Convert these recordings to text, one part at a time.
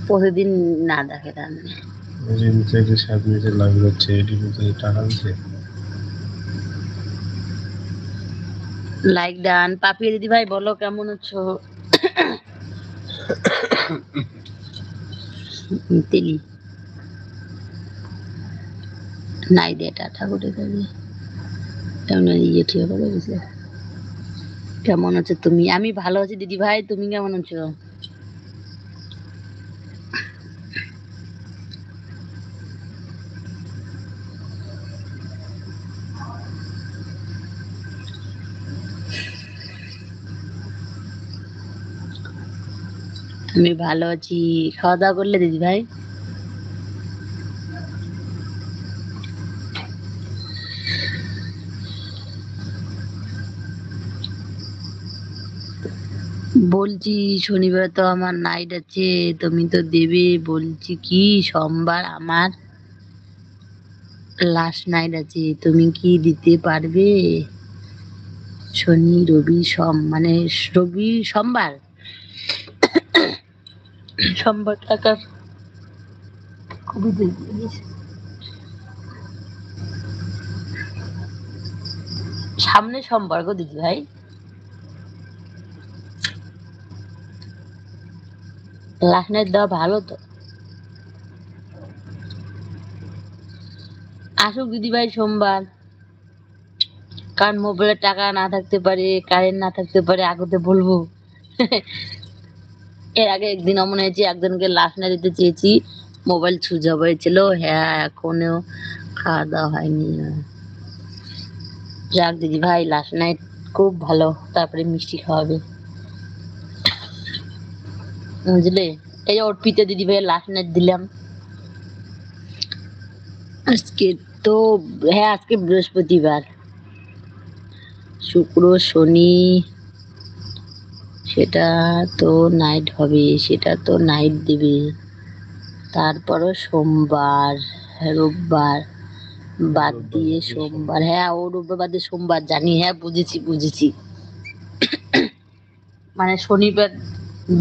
প্রতিদিন না দেখে তার যে 7 মিনিটের লাইভ হচ্ছে এটি টাকা দিচ্ছে। Like done. পাপিয়া দিদি ভাই বলো কেমন আছো? তেলি নাই দে ঠাকুরের কাছে কেমন ইয়ে ঠিক করে বুঝলে। কেমন আছো তুমি? আমি ভালো আছি দিদি ভাই, তুমি কেমন আছো? আমি ভালো আছি। খাওয়া দাওয়া করলে দিদি ভাই? বলছি শনিবার তো আমার নাইট আছে, তুমি তো দেবে। বলছি কি সোমবার আমার লাস্ট নাইট আছে, তুমি কি দিতে পারবে? শনি রবি সোম মানে রবি সোমবার সোমবার টাকার খুবই সামনে সোমবার গো দিদি ভাই। লাস্ট নাইট দেওয়া ভালো তো। আসুক দিদি ভাই সোমবার, কারণ মোবাইলে টাকা না থাকতে পারে, কারেন্ট না থাকতে পারে, আগতে বলবো। এর আগে একদিন এমন হয়েছে, একজনকে লাস্ট নাইট দিতে চেয়েছি, মোবাইল সুইচ অফ হয়েছিল। হ্যাঁ এখনো খাওয়া দাওয়া হয়নি। যাক দিদি ভাই লাস্ট নাইট খুব ভালো, তারপরে মিষ্টি খাওয়াবে বুঝলে। এই অর্পিতা দিদি ভাই লাস্ট নাইট দিলাম আজকে তো। হ্যাঁ আজকে বৃহস্পতিবার, শুক্র শনি সেটা তো নাইট হবে, সেটা তো নাইট দেবে। তারপরও সোমবার রোববার বাদ দিয়ে সোমবার, হ্যাঁ ও রোববার বাদে সোমবার জানি। হ্যাঁ বুঝেছি বুঝেছি, মানে শনিবার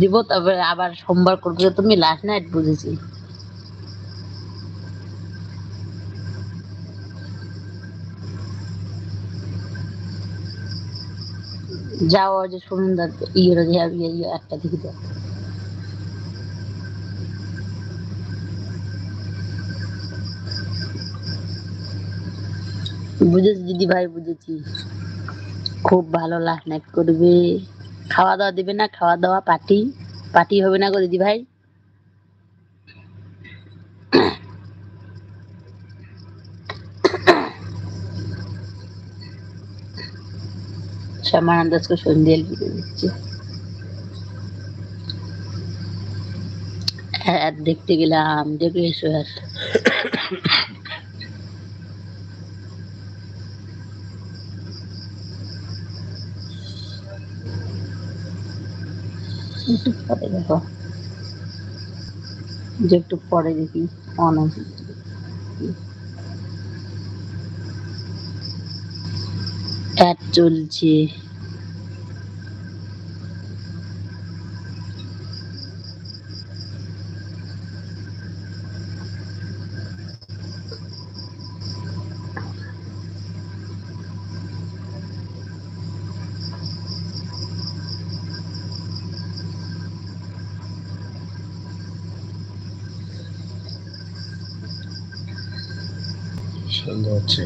দিব তারপরে আবার সোমবার করবে তুমি লাস্ট নাইট, বুঝেছি। যাও যে শুনুন ইয়ে একটা দেখি দাও। বুঝেছি দিদি ভাই বুঝেছি, খুব ভালো লাস্ট নাইট করবে। খাওয়া দাওয়া দেবে না? খাওয়া দাওয়া পার্টি পার্টি হবে না গো দিদি ভাই? শ্যামানন্দ আজকে সন্ধ্যে এলবিতে দিচ্ছে। হ্যাঁ দেখতে গেলাম, দেখে এসো। একটু পরে দেখো, যে একটু পরে দেখি অন আছে। অ্যাড চলছে। সন্ধ্যা হচ্ছে।